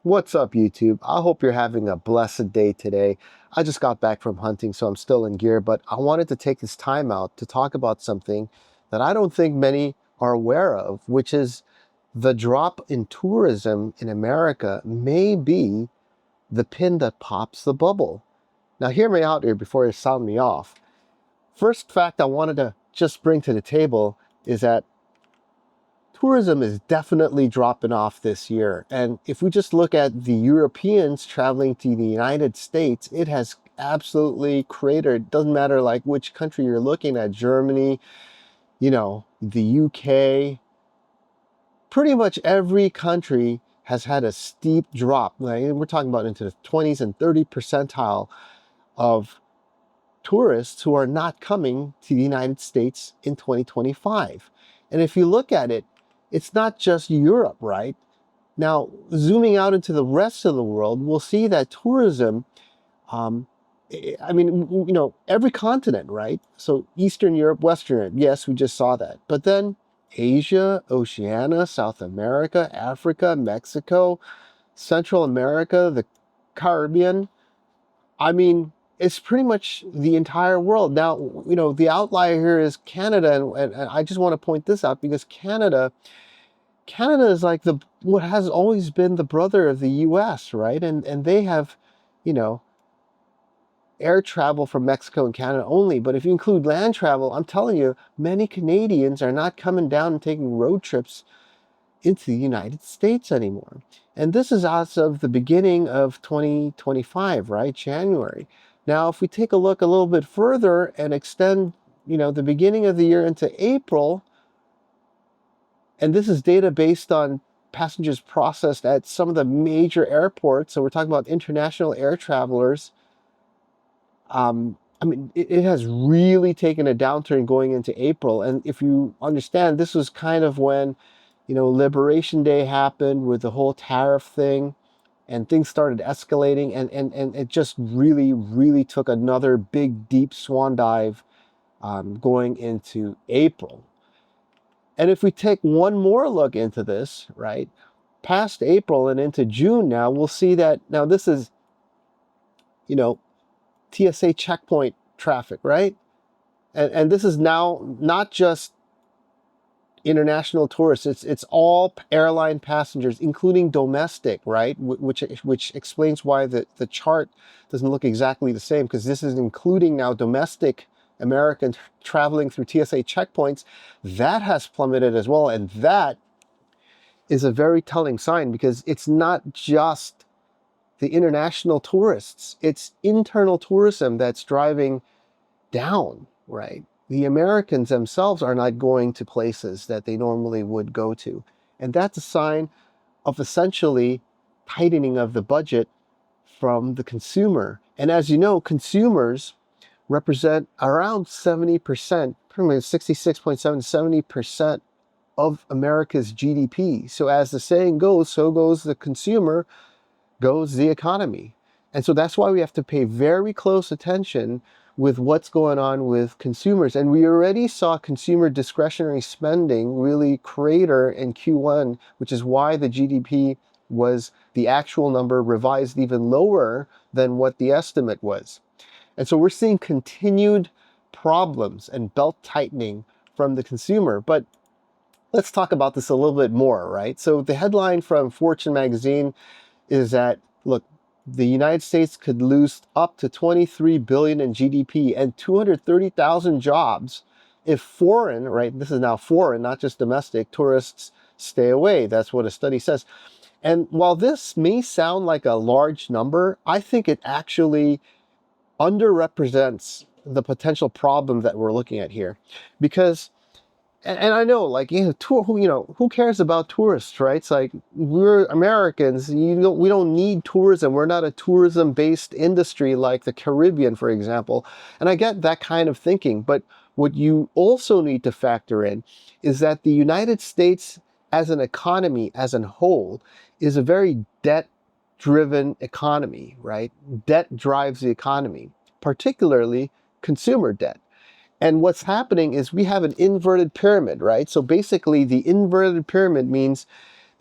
What's up, YouTube? I hope you're having a blessed day today. I just got back from hunting, so I'm still in gear, but I wanted to take this time out to talk about something that I don't think many are aware of, which is the drop in tourism in America may be the pin that pops the bubble. Now, hear me out here before you sound me off. First fact I wanted to just bring to the table is that tourism is definitely dropping off this year. And if we just look at the Europeans traveling to the United States, it has absolutely cratered. Doesn't matter like which country you're looking at, Germany, the UK, pretty much every country has had a steep drop. Like, we're talking about into the 20s and 30 percentile of tourists who are not coming to the United States in 2025. And if you look at it, it's not just Europe, right? Now, zooming out into the rest of the world, we'll see that tourism, every continent, right? So Eastern Europe, Western Europe, yes, we just saw that. But then Asia, Oceania, South America, Africa, Mexico, Central America, the Caribbean, it's pretty much the entire world. Now, the outlier here is Canada, and I just want to point this out because Canada is like what has always been the brother of the US, right? And they have, air travel from Mexico and Canada only. But if you include land travel, I'm telling you, many Canadians are not coming down and taking road trips into the United States anymore. And this is as of the beginning of 2025, right? January. Now, if we take a look a little bit further and extend, the beginning of the year into April, and this is data based on passengers processed at some of the major airports. So we're talking about international air travelers. It has really taken a downturn going into April. And if you understand, this was kind of when, Liberation Day happened with the whole tariff thing, and things started escalating, and it just really, really took another big, deep swan dive going into April. And if we take one more look into this, right, past April and into June now, we'll see that now this is, TSA checkpoint traffic, right? And this is now not just international tourists, it's all airline passengers, including domestic, right? Which explains why the chart doesn't look exactly the same, because this is including now domestic Americans traveling through TSA checkpoints. That has plummeted as well, and that is a very telling sign, because it's not just the international tourists, it's internal tourism that's driving down, right? The Americans themselves are not going to places that they normally would go to. And that's a sign of essentially tightening of the budget from the consumer. And as you know, consumers represent around 70%, pretty much 66.7 70% of America's GDP. So as the saying goes, so goes the consumer, goes the economy. And so that's why we have to pay very close attention with what's going on with consumers. And we already saw consumer discretionary spending really crater in Q1, which is why the GDP was the actual number revised even lower than what the estimate was. And so we're seeing continued problems and belt tightening from the consumer. But let's talk about this a little bit more, right? So the headline from Fortune magazine is that, look, the United States could lose up to $23 billion in GDP and 230,000 jobs if foreign, right, this is now foreign, not just domestic, tourists stay away. That's what a study says. And while this may sound like a large number, I think it actually underrepresents the potential problem that we're looking at here. Because and I know, like, who cares about tourists, right? It's like, we're Americans, we don't need tourism. We're not a tourism-based industry like the Caribbean, for example. And I get that kind of thinking, but what you also need to factor in is that the United States as an economy, as a whole, is a very debt-driven economy, right? Debt drives the economy, particularly consumer debt. And what's happening is we have an inverted pyramid, right? So basically the inverted pyramid means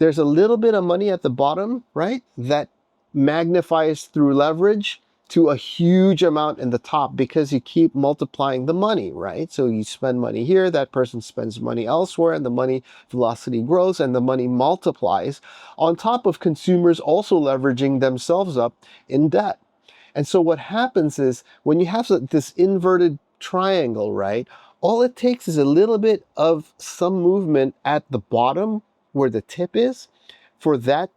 there's a little bit of money at the bottom, right? That magnifies through leverage to a huge amount in the top because you keep multiplying the money, right? So you spend money here, that person spends money elsewhere, and the money velocity grows and the money multiplies on top of consumers also leveraging themselves up in debt. And so what happens is when you have this inverted triangle, right? All it takes is a little bit of some movement at the bottom where the tip is for that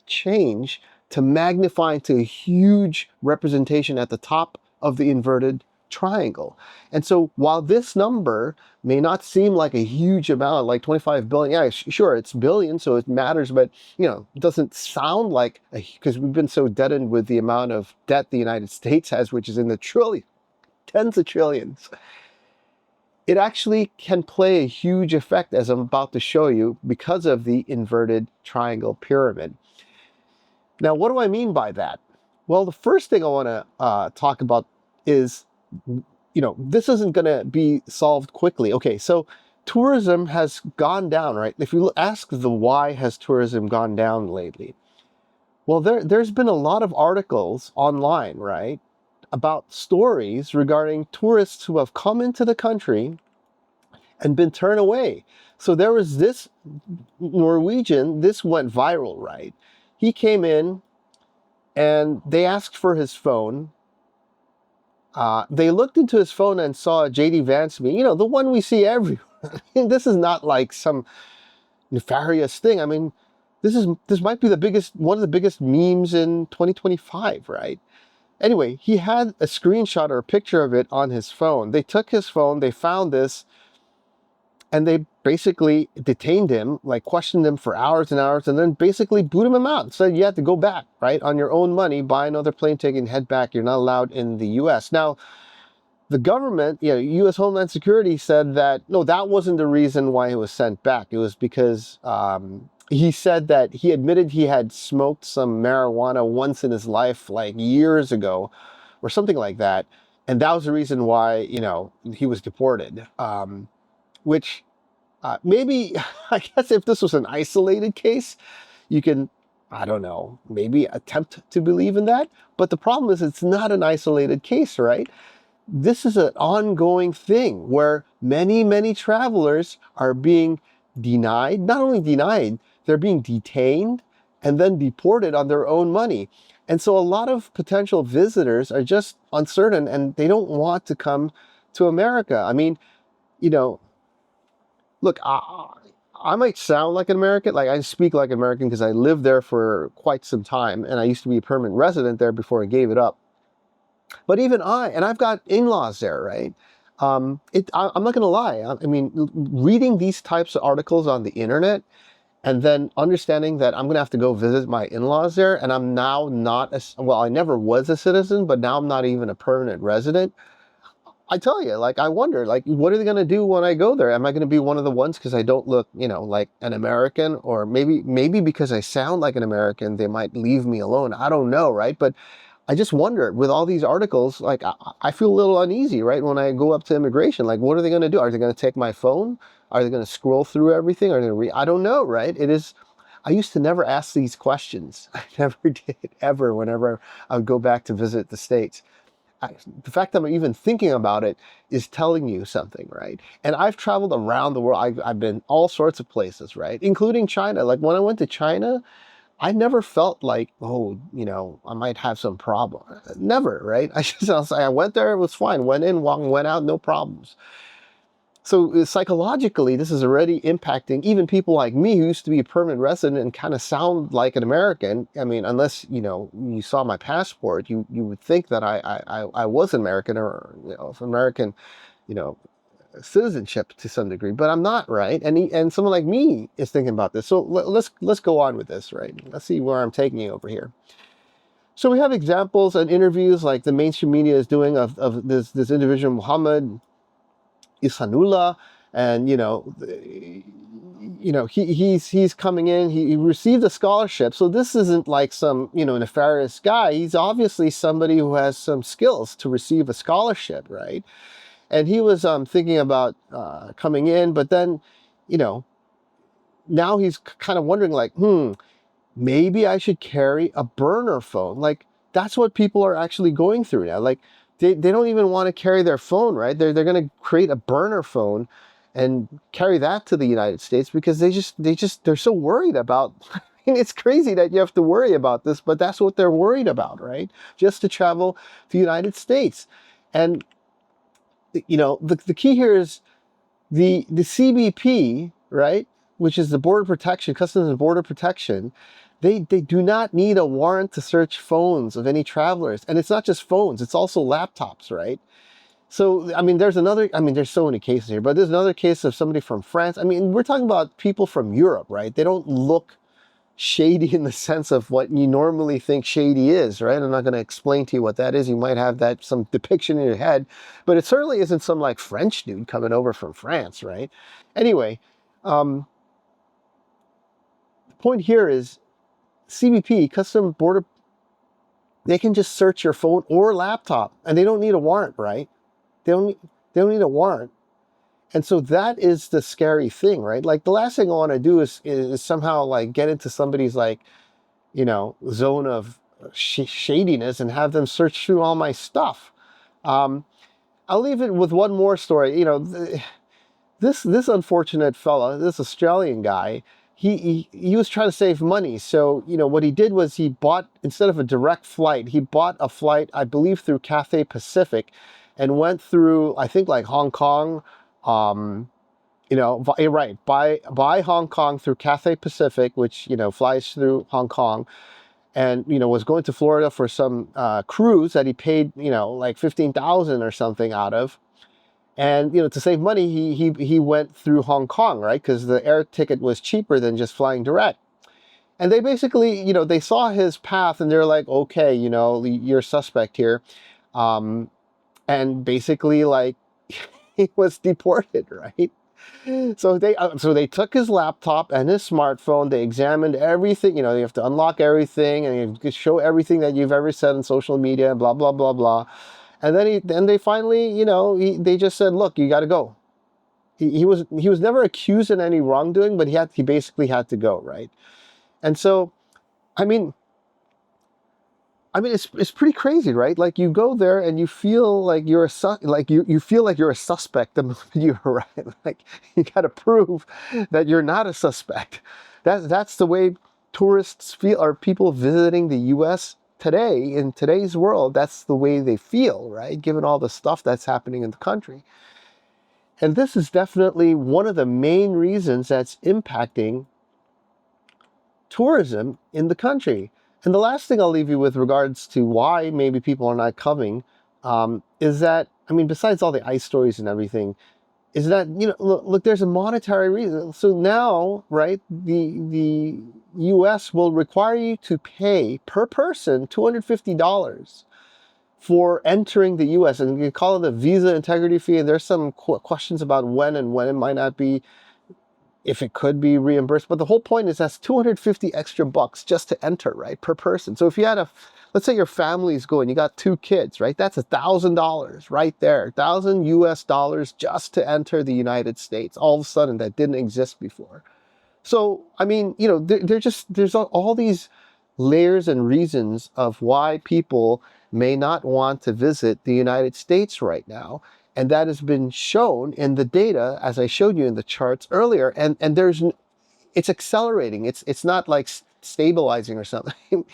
change to magnify into a huge representation at the top of the inverted triangle. And so while this number may not seem like a huge amount, like 25 billion, yeah, sure, it's billion, so it matters, but it doesn't sound like, because we've been so deadened with the amount of debt the United States has, which is in the tens of trillions. It actually can play a huge effect, as I'm about to show you, because of the inverted triangle pyramid. Now, what do I mean by that? Well, the first thing I want to talk about is, this isn't going to be solved quickly. Okay, so tourism has gone down, right? If you ask the why has tourism gone down lately? Well, there's been a lot of articles online, right, about stories regarding tourists who have come into the country and been turned away. So there was this Norwegian, this went viral, right? He came in and they asked for his phone. They looked into his phone and saw J.D. Vance meme, the one we see everywhere. This is not like some nefarious thing. I mean, this might be one of the biggest memes in 2025, right? Anyway, he had a screenshot or a picture of it on his phone. They took his phone, they found this, and they basically detained him, like questioned him for hours and hours, and then basically booted him out. Said you have to go back, right, on your own money, buy another plane ticket and head back. You're not allowed in the U.S. Now, the government, U.S. Homeland Security said that, no, that wasn't the reason why he was sent back. It was because he said that he admitted he had smoked some marijuana once in his life, like years ago, or something like that. And that was the reason why, he was deported. Which maybe, I guess if this was an isolated case, you can, I don't know, maybe attempt to believe in that. But the problem is it's not an isolated case, right? This is an ongoing thing where many, many travelers are being denied, not only denied, they're being detained and then deported on their own money. And so a lot of potential visitors are just uncertain and they don't want to come to America. I mean, look, I might sound like an American, like I speak like an American because I lived there for quite some time and I used to be a permanent resident there before I gave it up. But even I've got in-laws there, right? I'm not going to lie. I mean, reading these types of articles on the internet and then understanding that I'm going to have to go visit my in-laws there and I'm now not, I never was a citizen, but now I'm not even a permanent resident. I tell you, like, I wonder, like, what are they going to do when I go there? Am I going to be one of the ones because I don't look, like an American? Or maybe because I sound like an American, they might leave me alone. I don't know, right? But I just wonder, with all these articles, like, I feel a little uneasy, right? When I go up to immigration, like, what are they going to do? Are they going to take my phone? Are they going to scroll through everything? Are they going to I don't know, right? I used to never ask these questions. I never did, ever, whenever I would go back to visit the States. The fact that I'm even thinking about it is telling you something, right? And I've traveled around the world. I've been all sorts of places, right? Including China. Like when I went to China, I never felt like, I might have some problem. Never, right? I went there, it was fine. Went in, went out, no problems. So psychologically, this is already impacting even people like me who used to be a permanent resident and kind of sound like an American. I mean, unless, you saw my passport, you would think that I was an American or of American, citizenship to some degree, but I'm not, right? And someone like me is thinking about this. So let's go on with this, right? Let's see where I'm taking you over here. So we have examples and interviews like the mainstream media is doing of this individual, Muhammad Isanullah, and he's coming in. He received a scholarship, so this isn't like some nefarious guy. He's obviously somebody who has some skills to receive a scholarship, right? And he was thinking about coming in, but then now he's kind of wondering like, maybe I should carry a burner phone. Like, that's what people are actually going through now. Like, they don't even want to carry their phone, right? They're going to create a burner phone and carry that to the United States because they're so worried about. I mean, it's crazy that you have to worry about this, but that's what they're worried about, right? Just to travel to the United States. And, the key here is the CBP, right? Which is the Border Protection, Customs and Border Protection. They do not need a warrant to search phones of any travelers. And it's not just phones, it's also laptops, right? So, there's so many cases here, but there's another case of somebody from France. We're talking about people from Europe, right? They don't look shady in the sense of what you normally think shady is, right? I'm not going to explain to you what that is. You might have some depiction in your head, but it certainly isn't some like French dude coming over from France, right? Anyway, the point here is CBP, Custom Border, they can just search your phone or laptop and they don't need a warrant, right? They don't need a warrant. And so that is the scary thing, right? Like the last thing I want to do is somehow like get into somebody's like, zone of shadiness and have them search through all my stuff. I'll leave it with one more story. This unfortunate fella, this Australian guy, he was trying to save money. So, what he did was he bought, instead of a direct flight, he bought a flight, I believe through Cathay Pacific, and went through, I think like Hong Kong, right, by Hong Kong through Cathay Pacific, which, flies through Hong Kong, and, was going to Florida for some cruise that he paid, like 15,000 or something out of. And, to save money, he went through Hong Kong, right? Because the air ticket was cheaper than just flying direct. And they basically, they saw his path and they're like, okay, you're a suspect here. And basically, like, he was deported, right? So they took his laptop and his smartphone. They examined everything. You have to unlock everything and you have to show everything that you've ever said on social media, blah blah blah blah. And then they finally, they just said, look, you got to go. He was never accused of any wrongdoing, but he basically had to go, right? And so, it's pretty crazy, right? Like you go there and you feel like you're you feel like you're a suspect the moment you arrive. Like you got to prove that you're not a suspect. That's the way tourists feel, or people visiting the U.S. today, in today's world. That's the way they feel, right? Given all the stuff that's happening in the country. And this is definitely one of the main reasons that's impacting tourism in the country. And the last thing I'll leave you with regards to why maybe people are not coming is that, besides all the ICE stories and everything, is that, look, there's a monetary reason. So now, right, the US will require you to pay per person $250 for entering the US. And you call it a visa integrity fee. And there's some questions about when it might not be, if it could be reimbursed. But the whole point is that's 250 extra bucks just to enter, right, per person. So if you had let's say your family's going, you got 2 kids, right? That's $1,000 right there, $1,000 just to enter the United States. All of a sudden, that didn't exist before. So, there's all these layers and reasons of why people may not want to visit the United States right now. And that has been shown in the data, as I showed you in the charts earlier. And it's accelerating. It's not like stabilizing or something.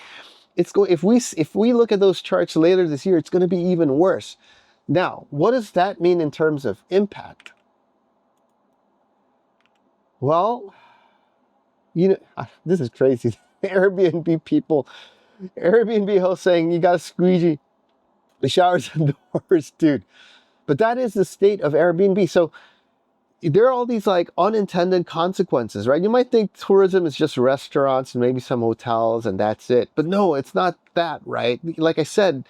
If we look at those charts later this year, it's going to be even worse. Now, what does that mean in terms of impact? Well, this is crazy. Airbnb hosts saying you got to squeegee the showers and doors, dude. But that is the state of Airbnb. So there are all these like unintended consequences, right? You might think tourism is just restaurants and maybe some hotels and that's it. But no, it's not that, right? Like I said,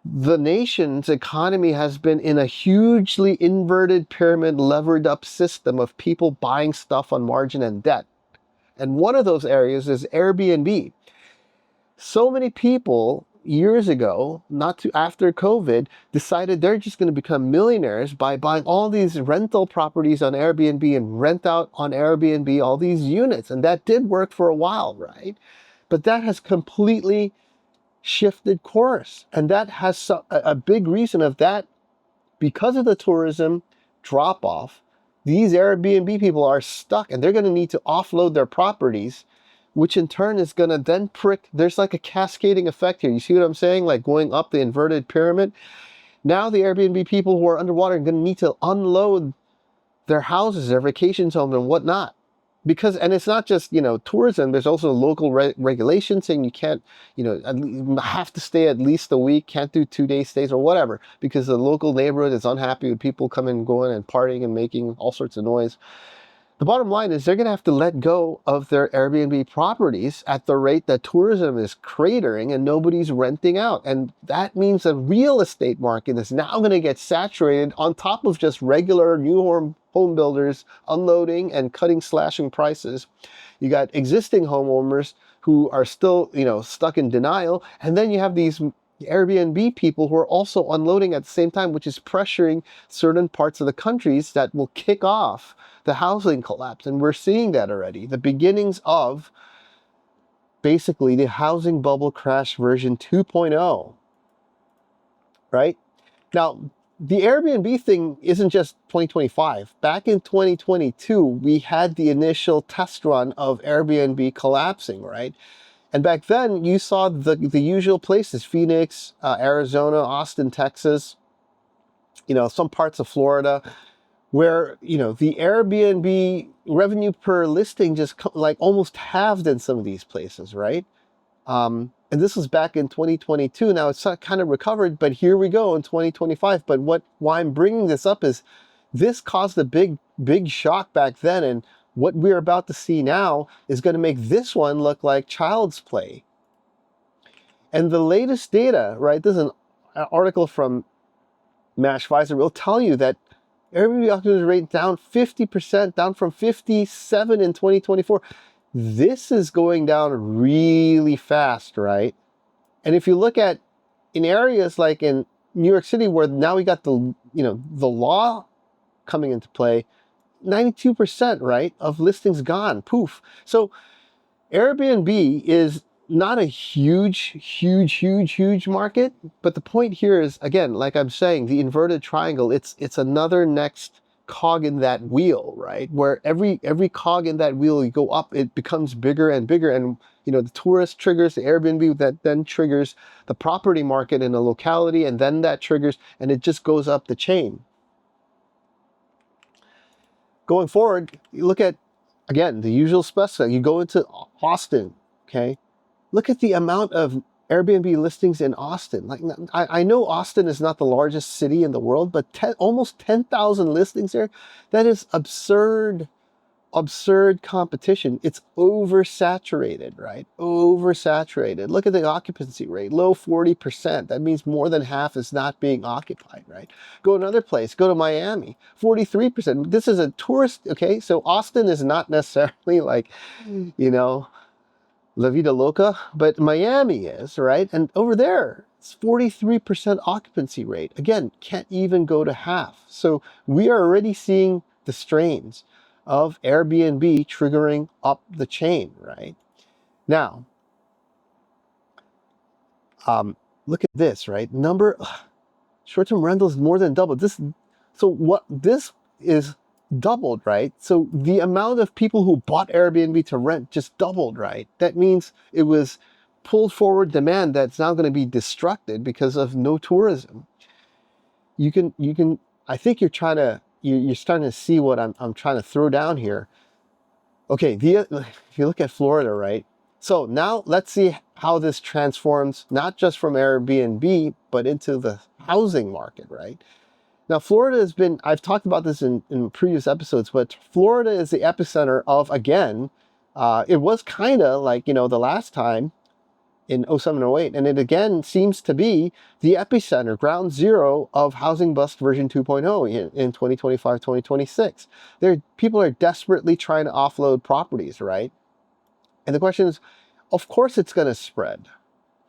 the nation's economy has been in a hugely inverted pyramid, levered up system of people buying stuff on margin and debt. And one of those areas is Airbnb. So many people years ago, not too after COVID, decided they're just going to become millionaires by buying all these rental properties on Airbnb and rent out on Airbnb all these units. And that did work for a while, right? But that has completely shifted course. And that has a big reason of that, because of the tourism drop off, these Airbnb people are stuck and they're going to need to offload their properties, which in turn is going to then there's like a cascading effect here. You see what I'm saying? Like going up the inverted pyramid. Now the Airbnb people who are underwater are going to need to unload their houses, their vacation homes and whatnot. Because, and it's not just, tourism, there's also local regulations saying you can't, have to stay at least a week, can't do 2-day stays or whatever, because the local neighborhood is unhappy with people coming and going and partying and making all sorts of noise. The bottom line is they're going to have to let go of their Airbnb properties at the rate that tourism is cratering and nobody's renting out. And that means the real estate market is now going to get saturated on top of just regular new home builders unloading and slashing prices. You got existing homeowners who are still, stuck in denial. And then you have these Airbnb people who are also unloading at the same time, which is pressuring certain parts of the countries that will kick off the housing collapse. And we're seeing that already. The beginnings of basically the housing bubble crash version 2.0, right? Now, the Airbnb thing isn't just 2025. Back in 2022, we had the initial test run of Airbnb collapsing, right? And back then, you saw the usual places: Phoenix, Arizona, Austin, Texas, some parts of Florida, where, the Airbnb revenue per listing just like almost halved in some of these places, right? And this was back in 2022. Now it's kind of recovered, but here we go in 2025. But why I'm bringing this up is this caused a big shock back then. And what we're about to see now is going to make this one look like child's play. And the latest data, right? This is an article from Mash Pfizer, will tell you that Airbnb occupancy rate down 50%, down from 57 in 2024. This is going down really fast, right? And if you look at in areas like in New York City, where now we got the law coming into play, 92%, right, of listings gone, poof. So Airbnb is not a huge market, but the point here is, again, like I'm saying, the inverted triangle, it's another next cog in that wheel, right? Where every cog in that wheel, you go up, it becomes bigger and bigger, and the tourist triggers the Airbnb, that then triggers the property market in a locality, and then that triggers, and it just goes up the chain. Going forward, you look at, again, the usual suspects. You go into Austin, okay? Look at the amount of Airbnb listings in Austin. Like, I know Austin is not the largest city in the world, but almost 10,000 listings there. That is absurd competition. It's oversaturated, right? Oversaturated. Look at the occupancy rate, low 40%. That means more than half is not being occupied, right? Go another place, go to Miami, 43%. This is a tourist, okay? So Austin is not necessarily like, La Vida Loca, but Miami is, right? And over there, it's 43% occupancy rate. Again, can't even go to half. So we are already seeing the strains of Airbnb triggering up the chain, right? Now, look at this, right? Short-term rentals more than doubled. This is doubled, right? So the amount of people who bought Airbnb to rent just doubled, right? That means it was pulled forward demand that's now going to be destructed because of no tourism. I think you're starting to see what I'm trying to throw down here. Okay, if you look at Florida, right? So now let's see how this transforms, not just from Airbnb, but into the housing market, right? Now, Florida has been, I've talked about this in previous episodes, but Florida is the epicenter of, again, it was kind of like, the last time in 07, 08, and it again seems to be the epicenter, ground zero of housing bust version 2.0 in 2025, 2026. People are desperately trying to offload properties, right? And the question is, of course it's going to spread.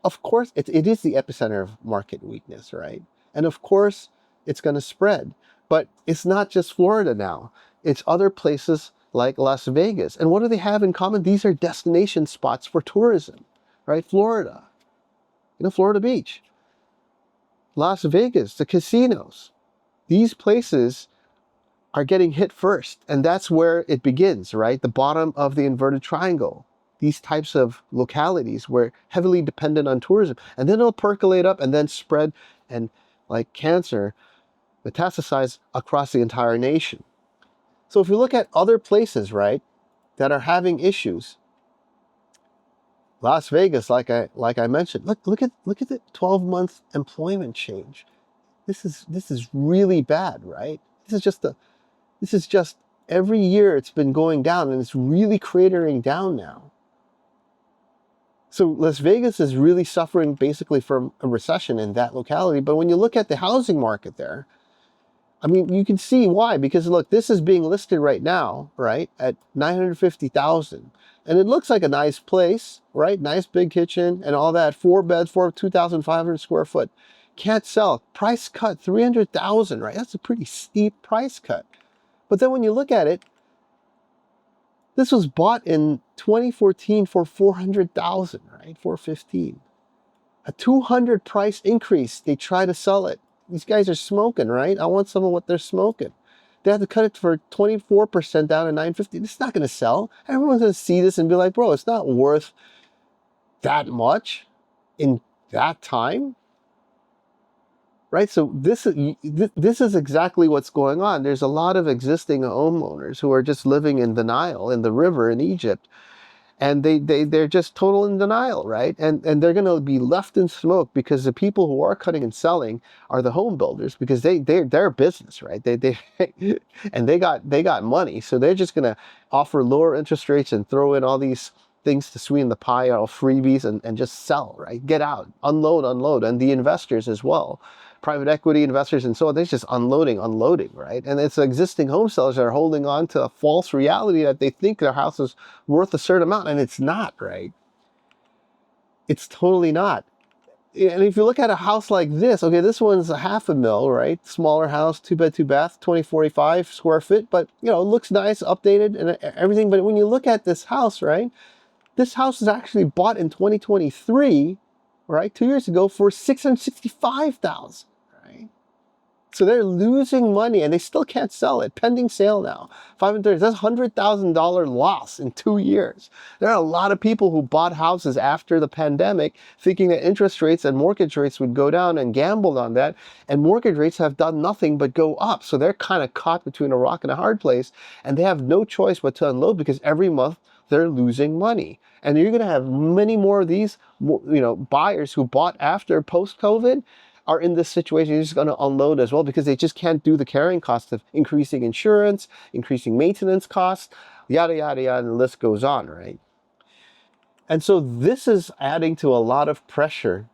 of course, it is the epicenter of market weakness, right? And of course, it's going to spread. But it's not just Florida now. It's other places like Las Vegas. And what do they have in common? These are destination spots for tourism, right? Florida, Florida Beach, Las Vegas, the casinos. These places are getting hit first. And that's where it begins, right? The bottom of the inverted triangle. These types of localities were heavily dependent on tourism. And then it'll percolate up and then spread and, like cancer, metastasize across the entire nation. So if you look at other places, right, that are having issues, Las Vegas, like I mentioned, look at the 12-month employment change. This is really bad, right? This is just every year it's been going down, and it's really cratering down now. So Las Vegas is really suffering basically from a recession in that locality. But when you look at the housing market there, I mean, you can see why, because look, this is being listed right now, right, at $950,000. And it looks like a nice place, right? Nice big kitchen and all that, 4 beds, 2,500 square foot. Can't sell. Price cut, $300,000, right? That's a pretty steep price cut. But then when you look at it, this was bought in 2014 for $400,000, right? $415,000. A 200 price increase. They try to sell it. These guys are smoking, right? I want some of what they're smoking. They have to cut it for 24% down to $950. It's not going to sell. Everyone's going to see this and be like, bro, it's not worth that much in that time, right? So this is exactly what's going on. There's a lot of existing homeowners who are just living in denial in the river in Egypt. And they're just total in denial, right? And they're going to be left in smoke because the people who are cutting and selling are the home builders, because they're a business, right? And they got money, so they're just going to offer lower interest rates and throw in all these things to sweeten the pie, all freebies, and just sell, right? Get out, unload, and the investors as well. Private equity investors and so on, they're just unloading, right? And it's existing home sellers that are holding on to a false reality that they think their house is worth a certain amount, and it's not, right? It's totally not. And if you look at a house like this, okay, this one's $500,000, right? Smaller house, 2-bed, 2-bath, 2,045 square feet, but it looks nice, updated and everything. But when you look at this house, right? This house was actually bought in 2023, right? 2 years ago for $665,000. So they're losing money and they still can't sell it. Pending sale now. 530. That's $100,000 loss in 2 years. There are a lot of people who bought houses after the pandemic thinking that interest rates and mortgage rates would go down and gambled on that. And mortgage rates have done nothing but go up. So they're kind of caught between a rock and a hard place. And they have no choice but to unload, because every month they're losing money. And you're going to have many more of these, buyers who bought after post-COVID are in this situation. You're just going to unload as well, because they just can't do the carrying cost of increasing insurance, increasing maintenance costs, yada, yada, yada, and the list goes on, right? And so this is adding to a lot of pressure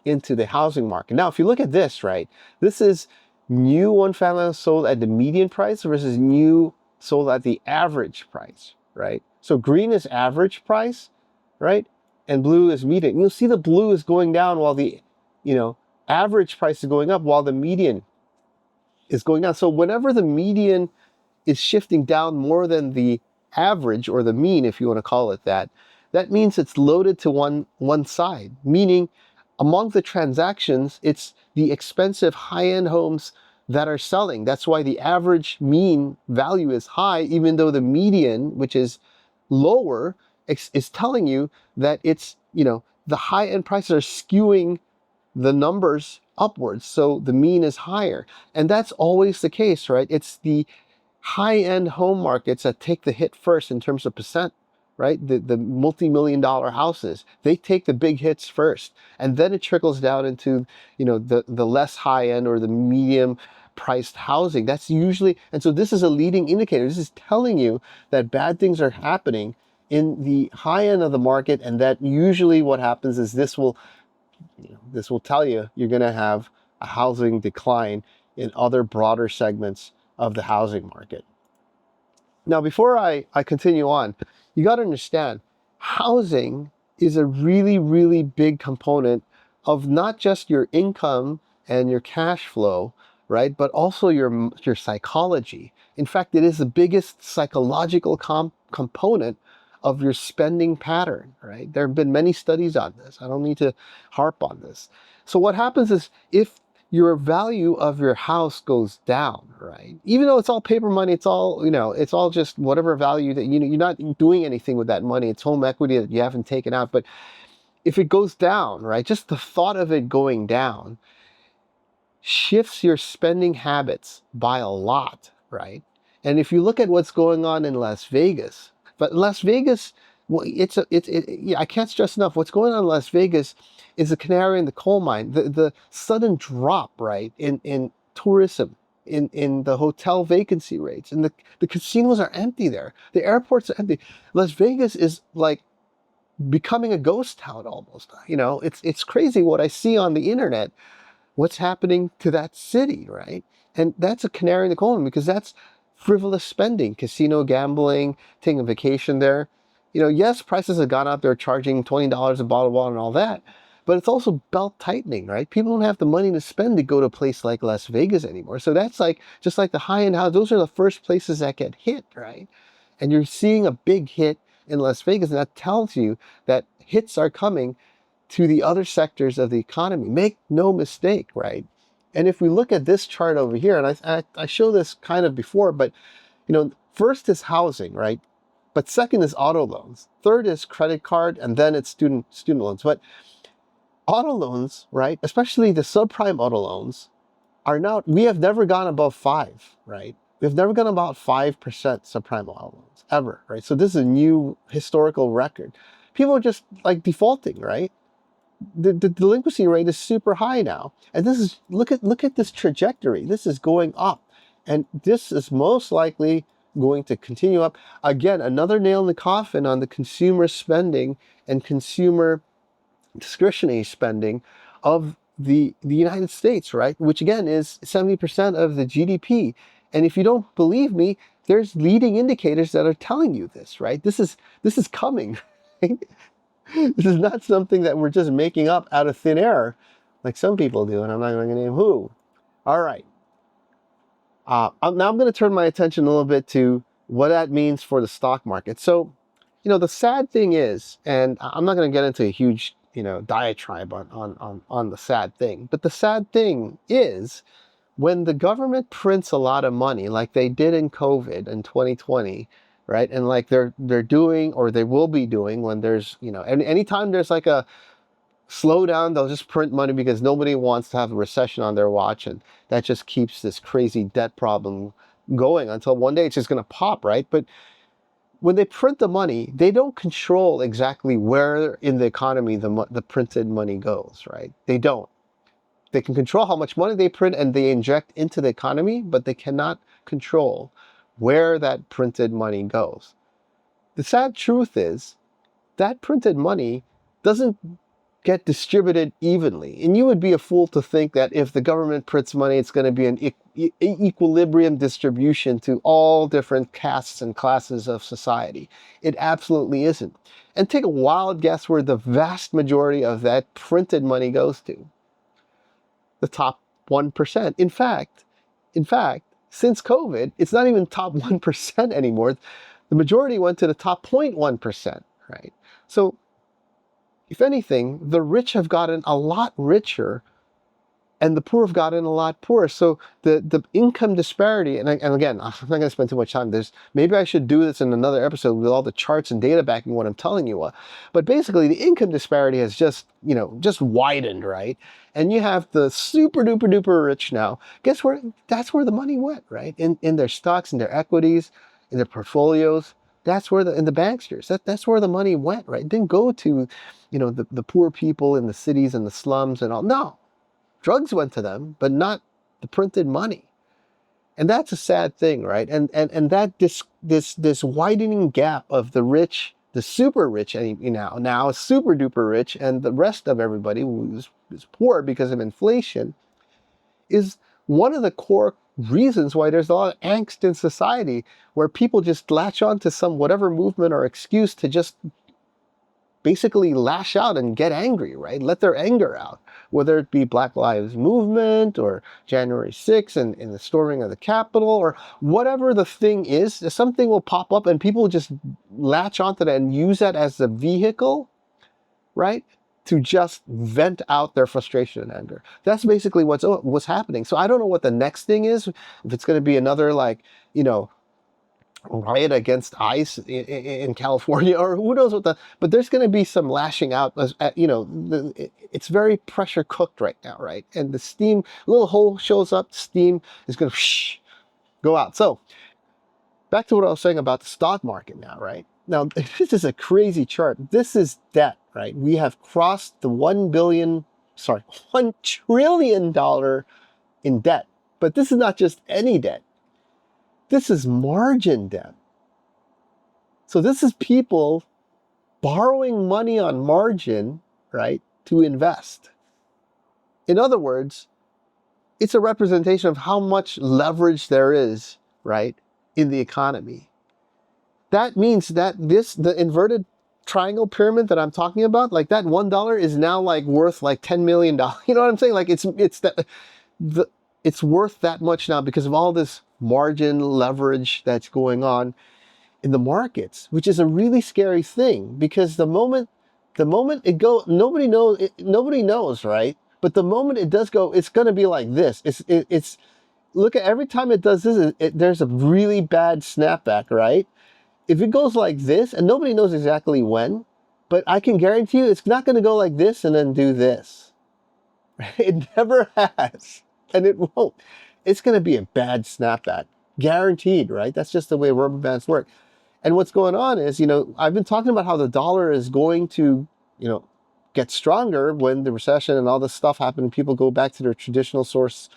into the housing market. Now, if you look at this, right, this is new one-family sold at the median price versus new sold at the average price, right? So green is average price, right? And blue is median. You'll see the blue is going down while the, average price is going up, while the median is going down. So whenever the median is shifting down more than the average, or the mean, if you want to call it that, that means it's loaded to one side, meaning among the transactions, it's the expensive high-end homes that are selling. That's why the average mean value is high, even though the median, which is lower, is telling you that it's, the high-end prices are skewing the numbers upwards, so the mean is higher. And that's always the case, right? It's the high-end home markets that take the hit first in terms of percent, right? The multi-million-dollar houses, they take the big hits first, and then it trickles down into, the less high-end or the medium-priced housing. That's usually, and so this is a leading indicator. This is telling you that bad things are happening in the high end of the market, and that usually what happens is this will tell you you're going to have a housing decline in other broader segments of the housing market. Now, before I continue on, you got to understand, housing is a really, really big component of not just your income and your cash flow, right? But also your psychology. In fact, it is the biggest psychological component of your spending pattern, right? There have been many studies on this. I don't need to harp on this. So what happens is if your value of your house goes down, right? Even though it's all paper money, it's all, it's all just whatever value that, you're not doing anything with that money. It's home equity that you haven't taken out. But if it goes down, right, just the thought of it going down shifts your spending habits by a lot, right? And if you look at what's going on in Las Vegas, but Las Vegas, well, I can't stress enough. What's going on in Las Vegas is a canary in the coal mine. The sudden drop, right, in tourism, in the hotel vacancy rates, and the casinos are empty there. The airports are empty. Las Vegas is like becoming a ghost town almost. It's crazy what I see on the internet. What's happening to that city, right? And that's a canary in the coal mine because that's frivolous spending, casino gambling, taking a vacation there. Yes, prices have gone up. They're charging $20 a bottle of water and all that, but it's also belt tightening, right? People don't have the money to spend to go to a place like Las Vegas anymore. So that's like, just like the high-end house, those are the first places that get hit, right? And you're seeing a big hit in Las Vegas, and that tells you that hits are coming to the other sectors of the economy. Make no mistake, right? And if we look at this chart over here, and I show this kind of before, but first is housing, right? But second is auto loans. Third is credit card, and then it's student loans. But auto loans, right, especially the subprime auto loans, we have never gone above 5, right? We've never gone about 5% subprime auto loans, ever, right? So this is a new historical record. People are just like defaulting, right? The delinquency rate is super high now. And this is, look at this trajectory. This is going up. And this is most likely going to continue up. Again, another nail in the coffin on the consumer spending and consumer discretionary spending of the United States, right? Which again is 70% of the GDP. And if you don't believe me, there's leading indicators that are telling you this, right? This is coming, right? This is not something that we're just making up out of thin air, like some people do, and I'm not going to name who. All right. Now I'm going to turn my attention a little bit to what that means for the stock market. So, the sad thing is, and I'm not going to get into a huge, diatribe on the sad thing, but the sad thing is, when the government prints a lot of money, like they did in COVID in 2020, right? And like they're doing, or they will be doing when there's, anytime there's like a slowdown, they'll just print money because nobody wants to have a recession on their watch. And that just keeps this crazy debt problem going until one day it's just going to pop, right? But when they print the money, they don't control exactly where in the economy the printed money goes, right? They don't. They can control how much money they print and they inject into the economy, but they cannot control where that printed money goes. The sad truth is that printed money doesn't get distributed evenly. And you would be a fool to think that if the government prints money, it's going to be an equilibrium distribution to all different castes and classes of society. It absolutely isn't. And take a wild guess where the vast majority of that printed money goes to. The top 1%. In fact, since COVID, it's not even top 1% anymore. The majority went to the top 0.1%, right? So, if anything, the rich have gotten a lot richer and the poor have gotten a lot poorer. So the income disparity, and again, I'm not going to spend too much time. Maybe I should do this in another episode with all the charts and data backing what I'm telling you. But basically, the income disparity has just widened, right? And you have the super duper duper rich now. Guess where? That's where the money went, right? In their stocks, in their equities, in their portfolios. That's where in the banksters. That's where the money went, right? It didn't go to, the poor people in the cities and the slums and all. No. Drugs went to them, but not the printed money. And that's a sad thing, right? And that this widening gap of the rich, the super rich, now super duper rich, and the rest of everybody who is poor because of inflation, is one of the core reasons why there's a lot of angst in society, where people just latch on to some whatever movement or excuse to just basically lash out and get angry, right? Let their anger out, whether it be Black Lives Movement or January 6th and the storming of the Capitol or whatever the thing is, something will pop up and people will just latch onto that and use that as a vehicle, right? To just vent out their frustration and anger. That's basically what's happening. So I don't know what the next thing is. If it's going to be another, like, you know, riot against ICE in California, or who knows what but there's going to be some lashing out. You know, it's very pressure cooked right now, right? And the steam, little hole shows up, steam is going to go out. So back to what I was saying about the stock market now, right? Now, this is a crazy chart. This is debt, right? We have crossed the $1 trillion in debt. But this is not just any debt. This is margin debt. So this is people borrowing money on margin, right, to invest. In other words, it's a representation of how much leverage there is, right, in the economy. That means that the inverted triangle pyramid that I'm talking about, like that $1 is now like worth like $10 million. You know what I'm saying? Like it's worth that much now because of all this margin leverage that's going on in the markets, which is a really scary thing because the moment it goes, nobody knows, right? But the moment it does go, it's going to be like this. It's look at every time it does this, there's a really bad snapback, right? If it goes like this, and nobody knows exactly when, but I can guarantee you it's not going to go like this and then do this. It never has, and it won't. It's going to be a bad snapback, guaranteed, right? That's just the way rubber bands work. And what's going on is, you know, I've been talking about how the dollar is going to, you know, get stronger when the recession and all this stuff happen and people go back to their traditional source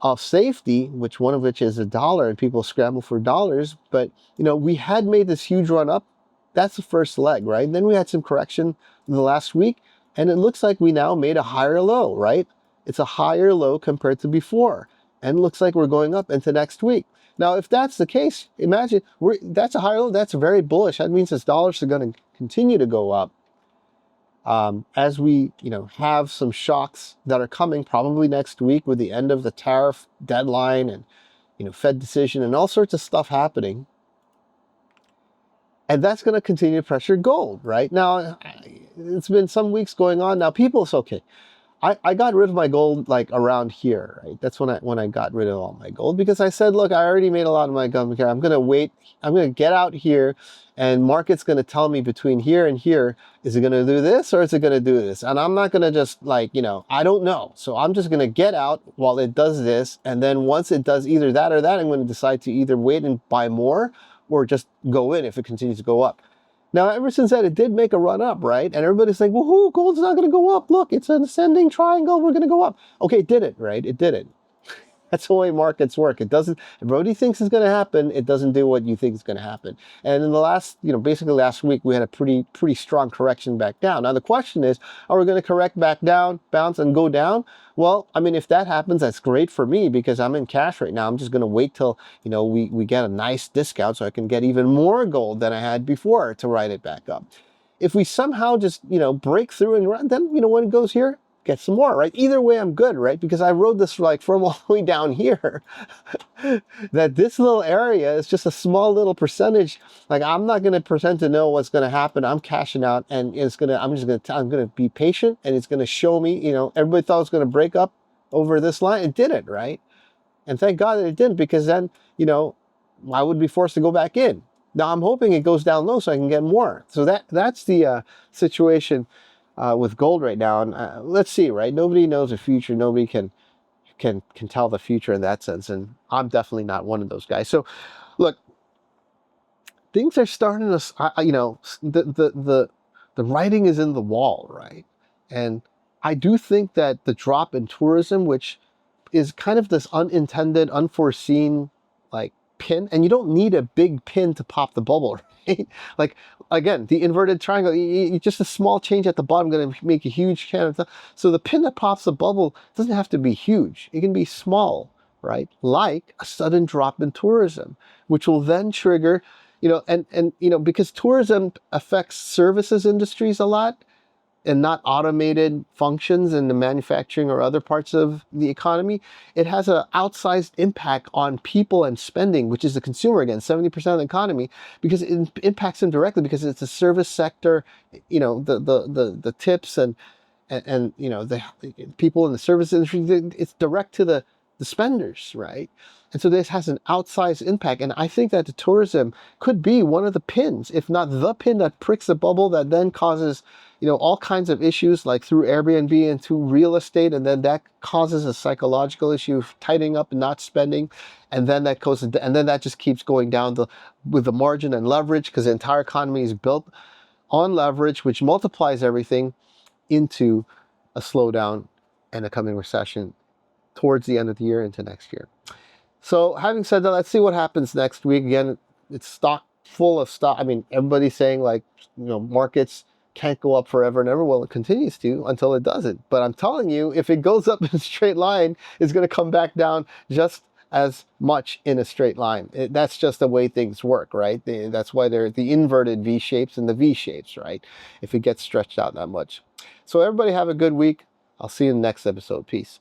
of safety, one of which is a dollar, and people scramble for dollars. But, you know, we had made this huge run up. That's the first leg, right? And then we had some correction in the last week, and it looks like we now made a higher low, right? It's a higher low compared to before, and it looks like we're going up into next week. Now, if that's the case, imagine that's a higher low. That's very bullish. That means this dollars are going to continue to go up. As we, you know, have some shocks that are coming probably next week with the end of the tariff deadline and, you know, Fed decision and all sorts of stuff happening. And that's going to continue to pressure gold, right? Now, it's been some weeks going on. Now, people, it's okay. I got rid of my gold like around here, right? That's when I got rid of all my gold because I said, look, I already made a lot of my gold here. I'm going to wait. I'm going to get out here and market's going to tell me between here and here, is it going to do this or is it going to do this? And I'm not going to just like, you know, I don't know. So I'm just going to get out while it does this. And then once it does either that or that, I'm going to decide to either wait and buy more or just go in if it continues to go up. Now, ever since that, it did make a run up, right? And everybody's like, woohoo, gold's not going to go up. Look, it's an ascending triangle. We're going to go up. Okay, it did it, right? It did it. That's the way markets work. It doesn't, everybody thinks it's going to happen. It doesn't do what you think is going to happen. And in the last, you know, basically last week, we had a pretty strong correction back down. Now, the question is, are we going to correct back down, bounce and go down? Well, I mean, if that happens, that's great for me because I'm in cash right now. I'm just going to wait till, you know, we get a nice discount so I can get even more gold than I had before to ride it back up. If we somehow just, you know, break through and run, then, you know, when it goes here, get some more, right? Either way, I'm good, right? Because I rode this like from all the way down here, that this little area is just a small little percentage. Like I'm not going to pretend to know what's going to happen. I'm cashing out and I'm going to be patient and it's going to show me, you know, everybody thought it was going to break up over this line. It didn't, right? And thank God that it didn't because then, you know, I would be forced to go back in. Now I'm hoping it goes down low so I can get more. So that's the situation with gold right now, and let's see, right? Nobody knows the future. Nobody can tell the future in that sense, and I'm definitely not one of those guys. So, look, things are starting to, you know, the writing is in the wall, right? And I do think that the drop in tourism, which is kind of this unintended, unforeseen, like pin, and you don't need a big pin to pop the bubble, right? Like again, the inverted triangle, just a small change at the bottom going to make a huge candle. So the pin that pops the bubble doesn't have to be huge. It can be small, right? Like a sudden drop in tourism, which will then trigger, and because tourism affects services industries a lot and not automated functions in the manufacturing or other parts of the economy, it has an outsized impact on people and spending, which is the consumer, again, 70% of the economy, because it impacts them directly because it's a service sector, the tips and the people in the service industry, it's direct to the spenders, right? And so this has an outsized impact. And I think that the tourism could be one of the pins, if not the pin that pricks the bubble that then causes, all kinds of issues like through Airbnb and through real estate. And then that causes a psychological issue of tightening up and not spending. And then that just keeps going down with the margin and leverage, because the entire economy is built on leverage, which multiplies everything into a slowdown and a coming recession towards the end of the year into next year. So having said that, let's see what happens next week. Again, it's full of stock. I mean, everybody's saying markets can't go up forever and ever. Well, it continues to until it doesn't. But I'm telling you, if it goes up in a straight line, it's going to come back down just as much in a straight line. That's just the way things work, right? That's why they're the inverted V shapes and the V shapes, right? If it gets stretched out that much. So everybody have a good week. I'll see you in the next episode. Peace.